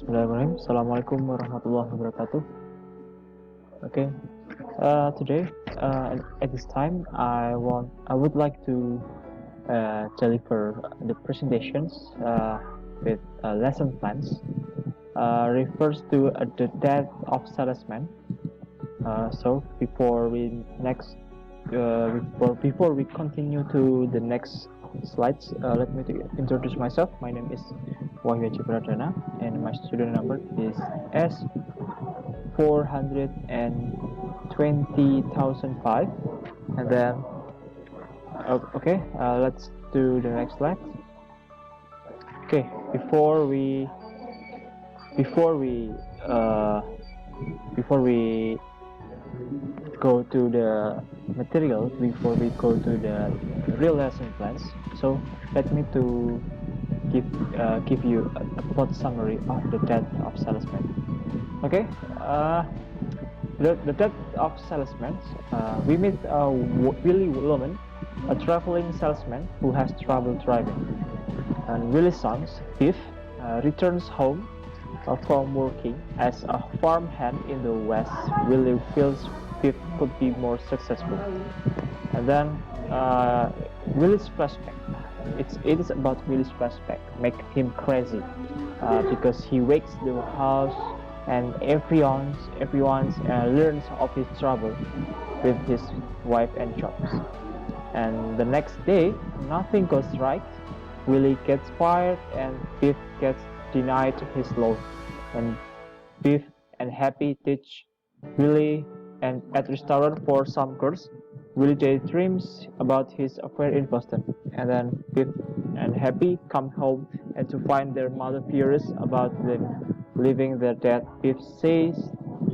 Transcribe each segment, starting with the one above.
Bismillahirrahmanirrahim. Assalamualaikum warahmatullahi wabarakatuh. Okay, today at this time I would like to deliver the presentations with lesson plans. Refers to the death of Salesman. So before we continue to the next slides, let me introduce myself. My name is Wahyu Pradana, and my student number is S420,005. And then, okay, let's do the next slide. Okay, before we go to the material, before we go to the real lesson plans, so let me to give you a plot summary of the death of Salesman. Okay, the death of Salesman. We meet Willie Loman, a traveling salesman who has trouble driving, and Willie's son, Steve, returns home from working as a farmhand in the West. Willie feels Steve could be more successful, and then Willie's flashback. It is about Willie's flashback, make him crazy because he wakes the house and everyone learns of his trouble with his wife and jobs. And the next day, nothing goes right. Willie gets fired and Biff gets denied his loan. And Biff and Happy teach Willie and at restaurant for some girls. Willie daydreams about his affair in Boston, and then Biff and Happy come home and to find their mother furious about them leaving their dad. Biff says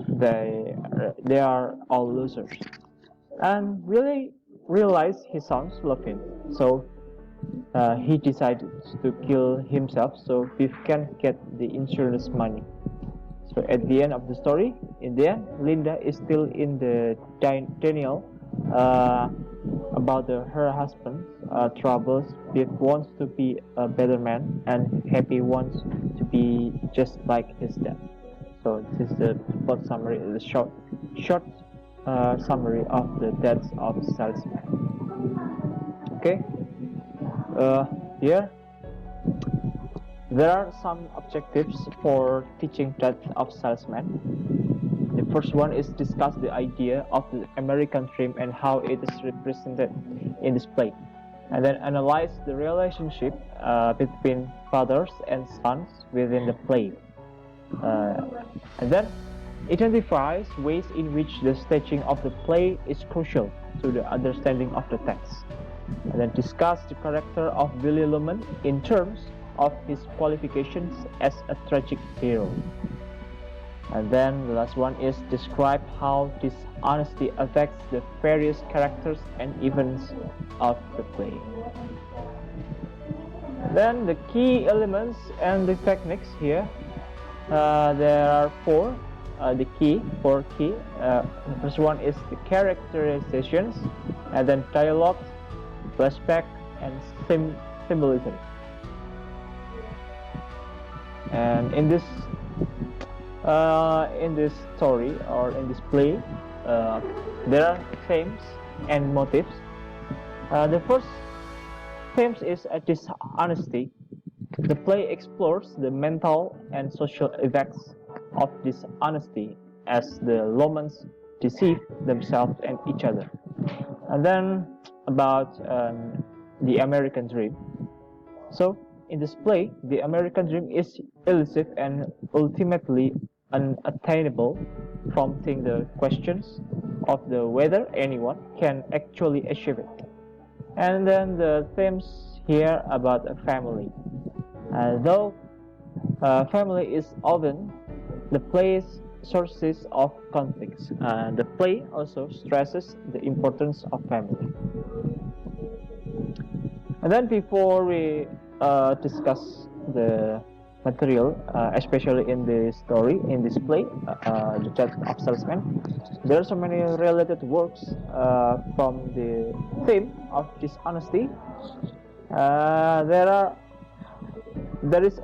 they are all losers, and Willie realizes his sons love him, so he decided to kill himself so Biff can get the insurance money. So at the end of the story, in the end, Linda is still in the denial about her husband's troubles. Biff wants to be a better man, and Happy wants to be just like his dad. So this is the plot summary, the short summary of the death of Salesman. Okay, here there are some objectives for teaching death of Salesman. The first one is discuss the idea of the American dream and how it is represented in this play, and then analyze the relationship between fathers and sons within the play, and then identifies ways in which the staging of the play is crucial to the understanding of the text, and then discuss the character of Willie Loman in terms of his qualifications as a tragic hero. And then the last one is describe how dishonesty affects the various characters and events of the play. Then the key elements and the techniques here. There are four key. The first one is the characterizations, and then dialogue, flashback, and symbolism. And in this story or in this play, there are themes and motives. The first theme is dishonesty. The play explores the mental and social effects of dishonesty as the Lomans deceive themselves and each other. And then about the American dream. So in this play, the American dream is elusive and ultimately unattainable, prompting the questions of whether anyone can actually achieve it. And then the themes here about a family. Though family is often the play's sources of conflicts, the play also stresses the importance of family. And then before we discuss the material, especially in the story, in this play, the death of Salesman, there are so many related works from the theme of dishonesty. There is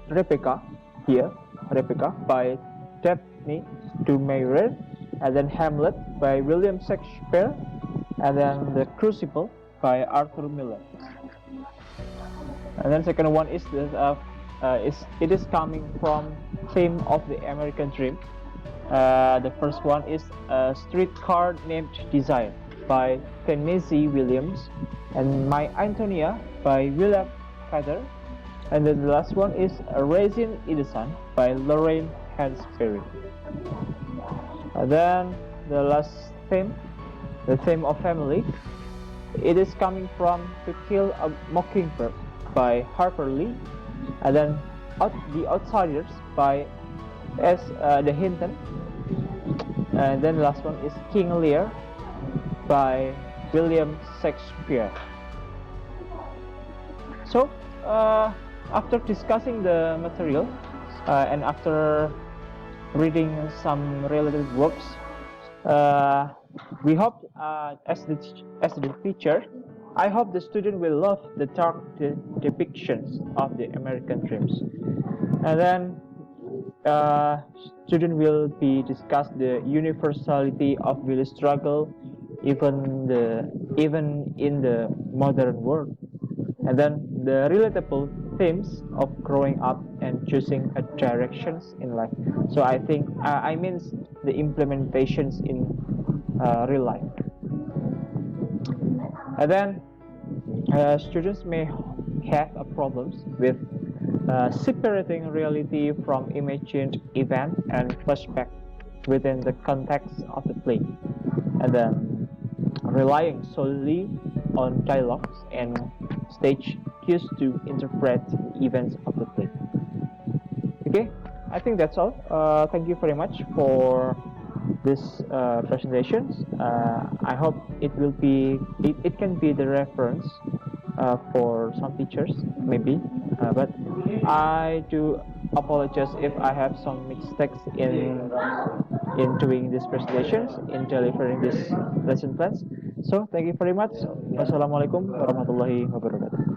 Rebecca here. Rebecca by Daphne du Maurier, and then Hamlet by William Shakespeare, and then The Crucible by Arthur Miller. And then second one is it is coming from theme of the American dream. The first one is A Streetcar Named Desire by Tennessee Williams, and My Antonia by William Feather. And then the last one is A Raisin in the Sun by Lorraine Hansberry. And then the last theme, the theme of family, it is coming from To Kill a Mockingbird by Harper Lee, and then The Outsiders by De Hinton, and then the last one is King Lear by William Shakespeare. So after discussing the material and after reading some related works, we hope as the teacher, I hope the student will love the dark depictions of the American dreams, and then student will be discuss the universality of village struggle, even in the modern world, and then the relatable themes of growing up and choosing a directions in life. So I think I mean the implementations in real life. And then students may have problems with separating reality from imagined event and flashback within the context of the play, and then relying solely on dialogues and stage cues to interpret the events of the play. Okay, I think that's all. Thank you very much for this presentations. I hope it can be the reference for some teachers maybe, but I do apologize if I have some mistakes in doing these presentations, in delivering these lesson plans. So thank you very much. Wassalamualaikum warahmatullahi wabarakatuh.